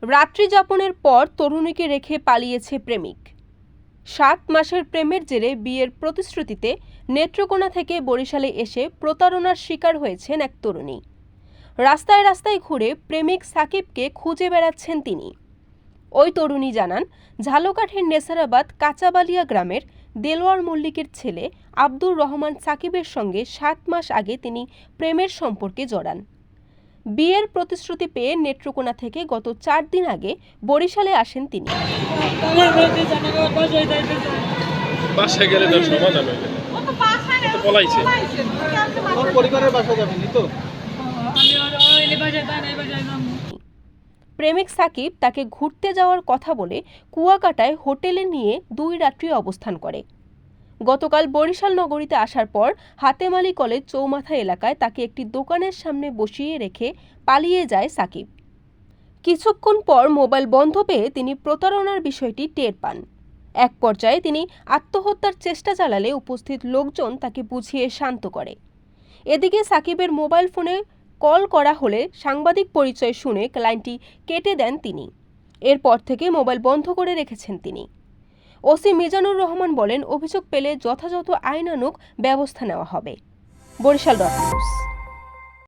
রাত্রি যাপনের পর তরুণীকে রেখে পালিয়েছে প্রেমিক। 7 মাসের প্রেমের জেরে বিয়ের প্রতিশ্রুতিতে নেত্রকোনা থেকে বরিশালে এসে প্রতারণার শিকার হয়েছেন এক তরুণী। রাস্তায় রাস্তায় ঘুরে প্রেমিক সাকিবকে খুঁজে বেড়াচ্ছেন তিনি। ওই তরুণী জানান, ঝালকাঠির নেসারাবাদ কাঁচাবালিয়া গ্রামের দেলোয়ার মল্লিকের ছেলে আব্দুর রহমান সাকিবের সঙ্গে 7 মাস আগে তিনি প্রেমের সম্পর্কে জড়ান। বিয়ের প্রতিশ্রুতি পেয়ে নেত্রকোনা থেকে গত 4 দিন আগে বরিশালে আসেন তিনি। প্রেমিক সাকিব তাকে ঘুরতে যাওয়ার কথা বলে কুয়াকাটায় হোটেলে নিয়ে 2 রাত্রি অবস্থান করে। গতকাল বরিশাল নগরীতে আসার পর হাতেমালি কলেজ চৌমাথা এলাকায় তাকে একটি দোকানের সামনে বসিয়ে রেখে পালিয়ে যায় সাকিব। কিছুক্ষণ পর মোবাইল বন্ধ পেয়ে তিনি প্রতারণার বিষয়টি টের পান। এক পর্যায়ে তিনি আত্মহত্যার চেষ্টা চালালে উপস্থিত লোকজন তাকে বুঝিয়ে শান্ত করে। এদিকে সাকিবের মোবাইল ফোনে কল করা হলে সাংবাদিক পরিচয় শুনে লাইনটি কেটে দেন তিনি। এরপর থেকে মোবাইল বন্ধ করে রেখেছেন তিনি। ওসি মিজানুর রহমান বলেন, অভিযোগ পেলে যথাযথ আইনানুগ ব্যবস্থা নেওয়া হবে। Barishal dot news.